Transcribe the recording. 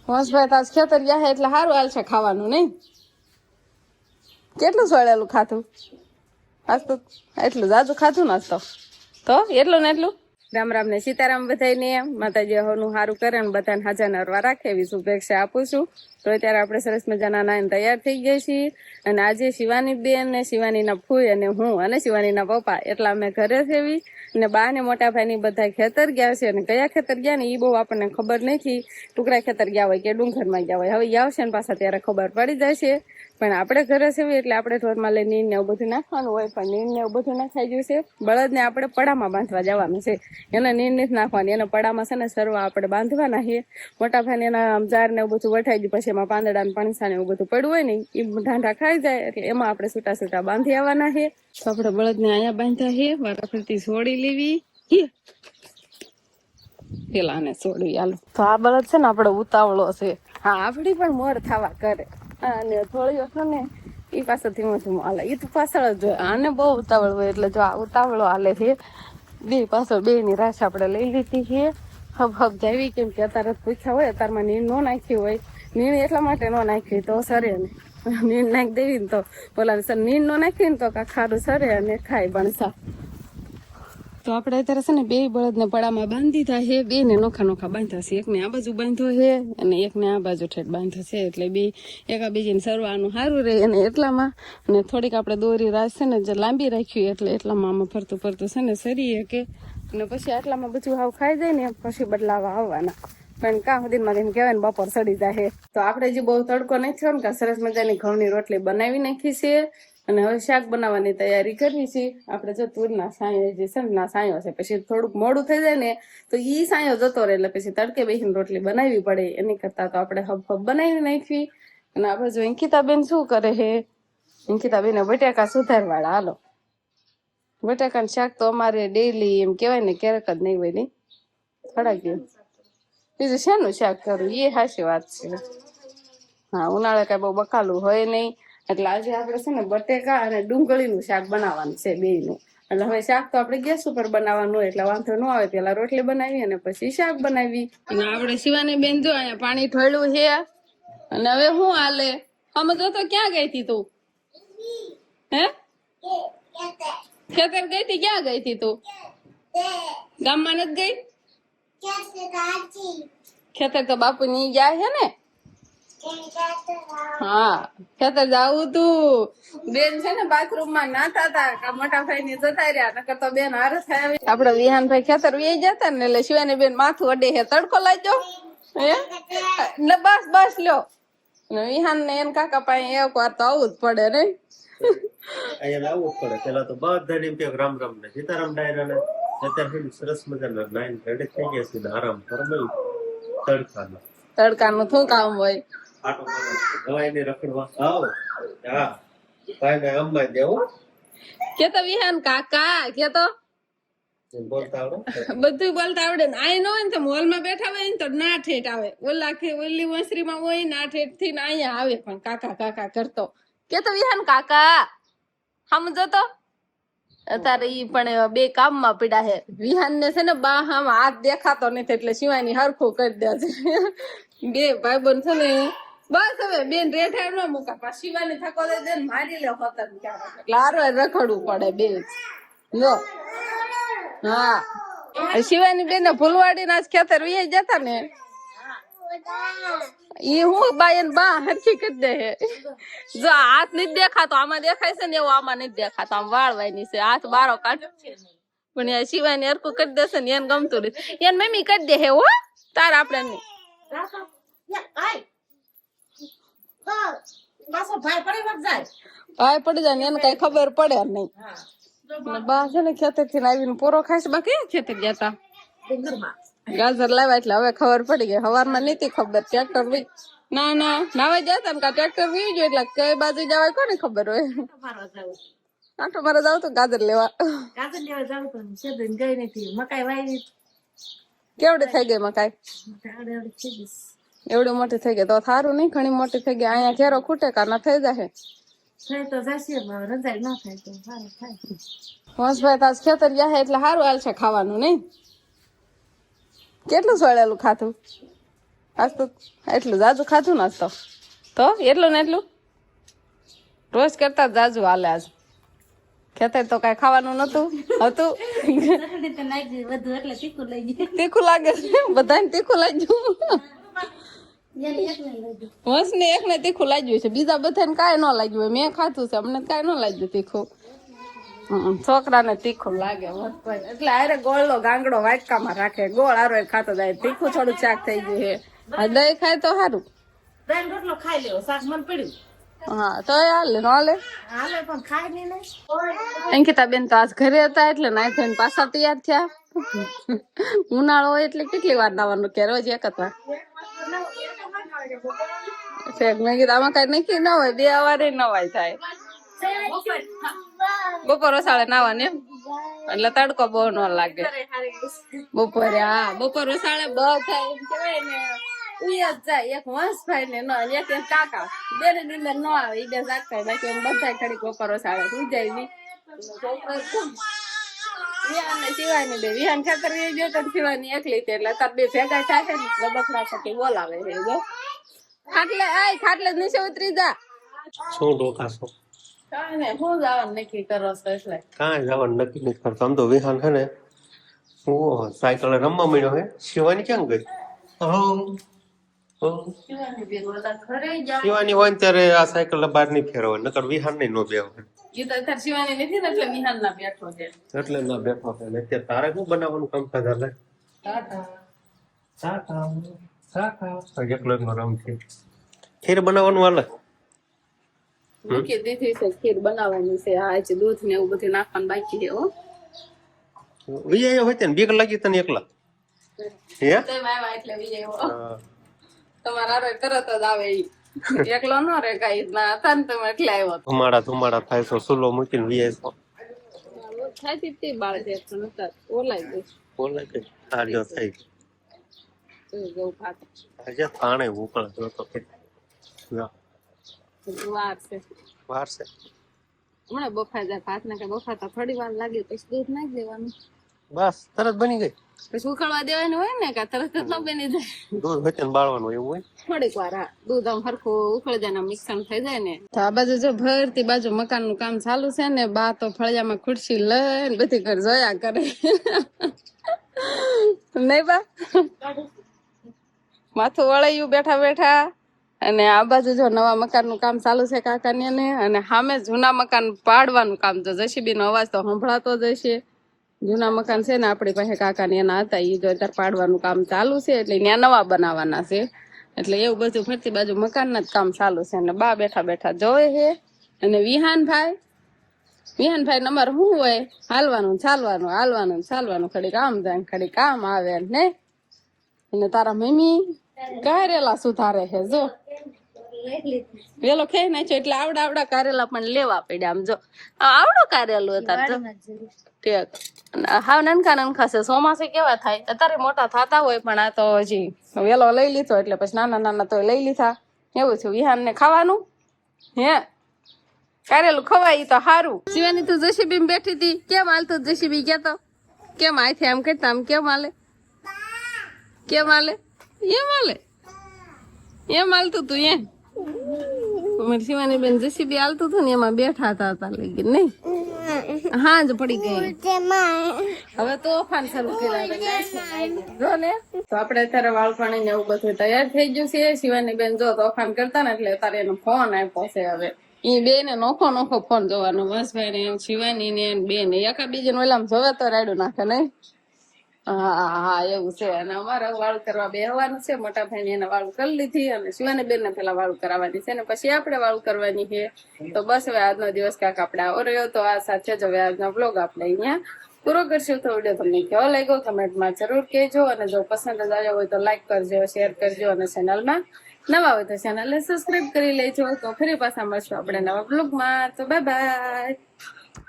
વંશભાઈ તાજ ખેતર ગયા હે એટલે સારું હાલ છે ખાવાનું નહીં. કેટલું સળેલું ખાધું આજ તો? એટલું જાજુ ખાધું ને આજ તો એટલું ને એટલું. રામ રામ ને સીતારામ બધાને. માતાજી હોનું સારું કરે ને બધાને હાજર નરવા રાખે એવી શુભેચ્છા આપું છું. તો અત્યારે આપણે સરસ મજાના નાઈને તૈયાર થઈ ગયા છીએ અને આજે શિવાની બેન ને શિવાનીના ફૂઈ અને હું અને શિવાનીના પપ્પા એટલા અમે ઘરે સેવી અને બા ને મોટા ભાઈ ની બધા ખેતર ગયા છે. અને કયા ખેતર ગયા ને એ બહુ આપણને ખબર નથી. ટુકડા ખેતર ગયા હોય કે ડુંગરમાં ગયા હોય, હવે આવશે ને પાછા ત્યારે ખબર પડી જાય છે. પણ આપણે ઘરે સેવી એટલે આપણે ઢોરમાં લઈ નીર ને એવું બધું નાખવાનું હોય, પણ નીર ને એવું બધું નાખાઈ ગયું છે. બળદ ને આપણે પડામાં બાંધવા જવાનું છે. એને નીર નથી નાખવાની, એને પડામાં છે ને સરવા આપણે બાંધવાના છે. મોટા ભાઈ એના ઝાડ ને એવું બધું વઠાઈ ગયું, પછી એમાં પાંદડા ને પણસા ને એવું બધું પડ્યું હોય ને એ ઢાંઢા ખાઈ જાય એટલે એમાં આપણે છૂટા છૂટા બાંધી આવવાના છે. તો આપણે બળદ ને અહીંયા બાંધ્યા છે. વારાફરતી છોડી લેવી પેલા ને છોડવી હાલો. તો આ બળદ છે ને આપણે ઉતાવળો છે. હા આપડી પણ મોર થવા કરે અને થોડીઓ છે ને એ પાછળ ધીમો ધીમો હાલે. એ તો પાછળ જ જોઈએ, આને બહુ ઉતાવળ હોય એટલે જો આ ઉતાવળો હાલે છે. બે પાછળ બે ની રાશ આપણે લઈ લીધી છે. હબ હબ જાવી, કેમ કે અત્યારે પૂછ્યા હોય અત્યારમાં નીણ ન નાખી હોય. નીણ એટલા માટે ન નાખી તો સરે ને નીણ નાખી દેવી ને તો બોલા સર નીણ ન નાખી ને તો ખારું સરે અને ખાય ભણસા. તો આપણે અત્યારે છે ને બે બળદ ને પડામાં બાંધી દીધા છે. બે ને નોખા નોખા બાંધ્યા છે. એકને આ બાજુ બાંધ્યો છે અને એકને આ બાજુ ઠેઠ બાંધ્યો છે. એટલે બે એકા બીજીને સરવાનું સારું રહે અને એટલામાં અને થોડીક આપણે દોરી રાસ છે ને જે લાંબી રાખ્યું એટલે એટલામાં આમાં ફરતું ફરતું છે ને સરીએ કે અને પછી આટલામાં બધું હાવ ખાઈ જાય ને પછી બદલાવા આવવાના. પણ કાં સુધીમાં તેમ કહેવાય ને બપોર સડી જાય. તો આપણે જે બહુ તડકો નહીં થયો ને સરસ મજાની ઘઉંની રોટલી બનાવી નાખી છે અને હવે શાક બનાવવાની તૈયારી કરવી છે. આપણે જો તુરના સાંયો જે છે ને સાંયો છે, પછી થોડુંક મોડું થઈ જાય ને તો ઈ સાંયો જતો રહે એટલે પછી તડકે બેસીને રોટલી બનાવવી પડે. એની કરતા તો આપણે હબ હબ બનાવી નાખવી. અને આ બાજુ અંકિતાબેન શું કરે છે? અંકિતાબેન બટાકા સુધારવાળા. હાલો, બટાકાનું શાક તો અમારે ડેઈલી એમ કેવાય ને ક્યારેક જ નહીં હોય નહીં થોડા ગયું. બીજું શેનું શાક કરું એ હાચી વાત છે. હા ઉનાળે કઈ બહુ બકાલું હોય નહીં એટલે આજે આપણે છે ને બટેકા અને ડુંગળીનું શાક બનાવવાનું છે બેયનું. એટલે હવે શાક તો આપણે ગેસ ઉપર બનાવવાનું હોય એટલે વાંધો ન આવે. પેલા રોટલી બનાવી અને પછી શાક બનાવી. અને આપણે શિવાની બેન જો અહીંયા પાણી ઢોળ્યું છે અને હવે શું હાલે સમજો તો ક્યાં ગઈ હતી તું? હે ખેતર ગઈ હતી? ક્યાં ગઈ હતી તું? ગામમાં નથી ગઈ? ખેતર તો બાપુ ની ગયા છે ને. હા ખેતર જાવું તું. બેન છે ને બાથરૂમ માં નાતા હતા, મોટા ભાઈ ની જતા રહ્યા, નકર તો બેન હારે થાય. આપડે વિહાનભાઈ ખેતર વી જતા ને એટલે શિવાની બેન માથું અડે છે. તડકો લાગ્યો હે એટલે બસ બસ લ્યો. વિહાન ને એન કાકા પાસે એક વાર તો આવું જ પડે ને. અહીંયા આવવું જ પડે. પેલા તો બધા એમ કે રામ રામ ને સીતારામ ડાયરા ને અત્યારે સરસ મજાના નાઈન રેડી થઈ ગયા છે. આરામ ફરમેલ તડકાનું શું કામ હોય? આટો દવાઈ ને રખડવા આવ. હા ભાઈ ને અમ્મા દેવો કે તો વિહાન કાકા કે તો બોલતા આવડે, બધું બોલતા આવડે. આ ન હોય ને તો મોલ માં બેઠા હોય ને તો ના ઠેઠ આવે. ઓલા ઓલી વંસરી માં હોય ના ઠેઠ થી ને અહીંયા આવે પણ કાકા કાકા કરતો. કે તો વિહાન કાકા સમજો તો. અત્યારે ઈ પણ બે કામમાં પીડા છે. વિહાન ને છે ને બા આમ હાથ દેખાતો નથી એટલે સિવાયની હરખું કરી દે છે. બે ભાઈ બંધ છે ને બસ હવે બેન રેઠાડ ન મૂકા પાછી શિવાની થકો દે ને મારી લે હોત એટલે હારો રખડવું પડે બે લો. હા શિવાની બેન ને ફૂલવાડી ના ખેતર વી જતા ને ઈ હું બાયન બા હરખી કરી દે. જો હાથ નથી દેખાતો, આમાં દેખાય છે ને એવું આમાં નથી દેખાતો. આમ વાળવાની છે હાથ બારો કાઢ પણ યાર શિવાની હરખું કરી દેશે ને એને ગમતું રહે. એને મમ્મી કરી દે હે હો તાર આપડે નહીં ભાઈ પડી જાય ને એને કઈ ખબર પડે નહીં. બા છે ને ખેતર થી આવીને પોરો ખાય છે. બા કયા ખેતર ગયા તા? ગાજર લાવ્યા એટલે હવે ખબર પડી ગઈ. સવારમાં નથી ખબર. ટ્રેક્ટર ના ના નાવા જતા ને ટ્રેક્ટર વી ગયો એટલે કઈ બાજુ જવાય કોને ખબર હોય. આટો મારે જાવ તો ગાજર લેવા. મકાઈ વાવી કેવડી થઈ ગઈ મકાઈ? એવડી મોટી થઈ ગઈ તો સારું નહીં. ઘણી મોટી થઈ ગઈ. અહીંયા ઘેરો ખૂટે કા ના થઈ જાય. વંશભાઈ તાજ ખેતર ગયા હે એટલે સારું હાલ છે ખાવાનું નહીં. કેટલું સળેલું ખાધું આજ તો એટલું જાજુ ખાધું ને આજ તો એટલું ને એટલું રોજ કરતા જાજુ હાલે આજ ખેતર તો કઈ ખાવાનું નતું હતું તીખું લાગે છે બધાને તીખું લાગ્યું વંશ ને એક ને તીખું લાગ્યું છે બીજા બધાને કાંઈ ન લાગ્યું હોય મેં ખાધું છે અમને કાંઈ ન લાગ્યું તીખું છોકરાને તીખું લાગે એટલે અરે ગોળનો ગાંગડો વાટકામાં રાખે ગોળ આરો ખાતો જાય તીખું થોડું શાક થઈ ગયું છે દહીં ખાય તો સારું રોટલો ખાઈ લેવો શાક મને પડ્યું હા તો હાલે ન હાલે હાલે પણ ખાય નહીં ને અંકિતા બેન તો આજ ઘરે હતા એટલે નાઈ ધોઈને પાછા તૈયાર થયા ઉનાળો હોય એટલે કેટલી વાર નાવાનું કે રોજ એક હતા મેં કીધું આમાં કઈ નક્કી ના હોય 2 વારે નવાય થાય બપોર વસાળે નાવાનું એમ એટલે તડકો બહુ ન લાગે બપોરે હા બપોર વસાળે બધા એમ કેવાય ને ઉયા જ જાય એક વંશભાઈ ને એક કાકા બે ની અંદર ન આવે એ બે જાગતા બાકી એમ બધા ખડી બપોર વસાળે સુઈ જાય વિહાન ને શિવાની બે વિહાન ખાતર ગયો તો શિવાની એકલી એટલે તાર બે ભેગા થાય ને લબકડા સાથે બોલાવે છે જો ખાટલે નીચે ઉતરી જા શું ડોકાશો કાંઈ નહીં હું જવાનું નક્કી કરો છો એટલે કાંઈ જવાનું નક્કી નથી કરતો આમ તો વિહાન છે ને હું સાયકલ રમવા મળ્યો હે શિવાની ક્યાં ગઈ શિવાની બેન બધા ઘરે જાય શિવાની હોય ને ત્યારે આ સાયકલ બહાર નહીં ફેરવે નકર વિહાન નહીં નો બેહો એ તો અત્યારે શિવાની નથી ને એટલે વિહાન ના બેઠો છે એટલે ના બેઠો છે ને અત્યારે તારે શું બનાવવાનું કામ થાય તારે એકલો એકલો રમ છે ખીર બનાવવાનું હાલે મૂકી દીધી છે ખીર બનાવવાની છે હા છે દૂધ ને એવું બધું નાખવાનું બાકી છે હો વિજય હોય ને બીક લાગી તને એકલા હે તેમ આવ્યા એટલે વિજય તમારા હારે તરત જ આવે ઈ એકલો ન રે કઈ ના હતા ને તમે એટલે આવ્યો ધુમાડા થાય તો સુલો મૂકીને વિજય થાય તે બાળ છે પણ નતા ઓલાઈ ગઈ બોલે કે આજો થઈ ગૌ ખાતે આજે પાણે ઉકળ જોતો કે વાર છે વાર છે હમણાં બફાઈ જાય ભાત ને કે બફાતા થોડી વાર લાગે પછી દૂધ નાખી દેવાનું બસ તરત બની ગઈ પછી ઉકળવા દેવાનું હોય ને કે તરત જ ન બની જાય દૂધ વચ્ચે બાળવાનું એવું હોય થોડીક વાર હા દૂધ આમ હરખું ઉકળી જાય ને મિક્સર થઈ જાય ને તો આ બાજુ જો ભરતી બાજુ મકાન નું કામ ચાલુ છે ને બા તો ફળિયામાં ખુરશી લઈને બધી ઘર જોયા કરે નહી બા માથું વળાયું બેઠા બેઠા અને આ બાજુ જો નવા મકાન નું કામ ચાલુ છે કાકાને ને અને સામે જૂના મકાન પાડવાનું કામ તો JCB નો અવાજ તો સંભળાતો જ હશે જૂના મકાન છે ને આપણી પાસે કાકા ને એના હતા એ જો અત્યારે પાડવાનું કામ ચાલુ છે એટલે ત્યાં નવા બનાવવાના છે એટલે એવું બધું ફરતી બાજુ મકાન ના જ કામ ચાલુ છે અને બા બેઠા બેઠા જોવે છે અને વિહાનભાઈ નંબર શું હોય હાલવાનું ચાલવાનું ખડી કામ જાય ખડી કામ આવે ને અને તારા મમ્મી કારેલા સુધારે છે જો વેલો ખાઈ નાખ્યો એટલે આવડા કારેલા પણ લેવા પડ્યા આમ જો આવડો કારેલું હતા જો ઠીક હાવ નનખા છે ચોમાસે કેવા થાય અત્યારે મોટા થતા હોય પણ આ તો હજી વેલો લઈ લીધો એટલે પછી નાના તો લઈ લીધા એવું છે વિહાન ને ખાવાનું હે કારેલું ખવાય તો સારું શિવાની તું JCB માં બેઠી હતી કેમ હાલતું JCB કેતો કેમ આથી આમ કરતા આમ કેમ હાલે એમ હાલતું તું એમ અમારી શિવાની બેન JCB હાલતું હતું ને એમાં બેઠા હતા લઈ નહીં હા જ પડી ગઈ હવે તોફાન શરૂ કર્યા ને તો આપડે અત્યારે વાળપાણી ને એવું બધું તૈયાર થઈ ગયું છે શિવાની બેન જો તોફાન કરતા ને એટલે તારે એનો ફોન આપ્યો છે હવે એ બે ને નોખો ફોન જોવાનો વંશભાઈ ને શિવાની ને બે ને એકા બીજે ઓલામ જોવે તો રાડું નાખે નહીં હા એવું છે અને અમારે વાળું કરવા બેહવાનું છે મોટા ભાઈ ને એને વાળું કરી લીધી અને શિવાની બેન ને પેલા વાળું કરાવવાની છે ને પછી આપણે વાળું કરવાની છે તો બસ હવે આજનો દિવસ કાંક આપણે આવો રહ્યો તો આ સાથે જ હવે આજનો બ્લોગ આપણે અહીંયા પૂરો કરશું તો વિડીયો તમને કેવો લાગ્યો કમેન્ટમાં જરૂર કહેજો અને જો પસંદ જ આવ્યો હોય તો લાઈક કરજો શેર કરજો અને ચેનલમાં નવા હોય તો ચેનલને સબસ્ક્રાઇબ કરી લેજો તો ફરી પાછા મળશું આપણે નવા બ્લોગમાં તો બાય બાય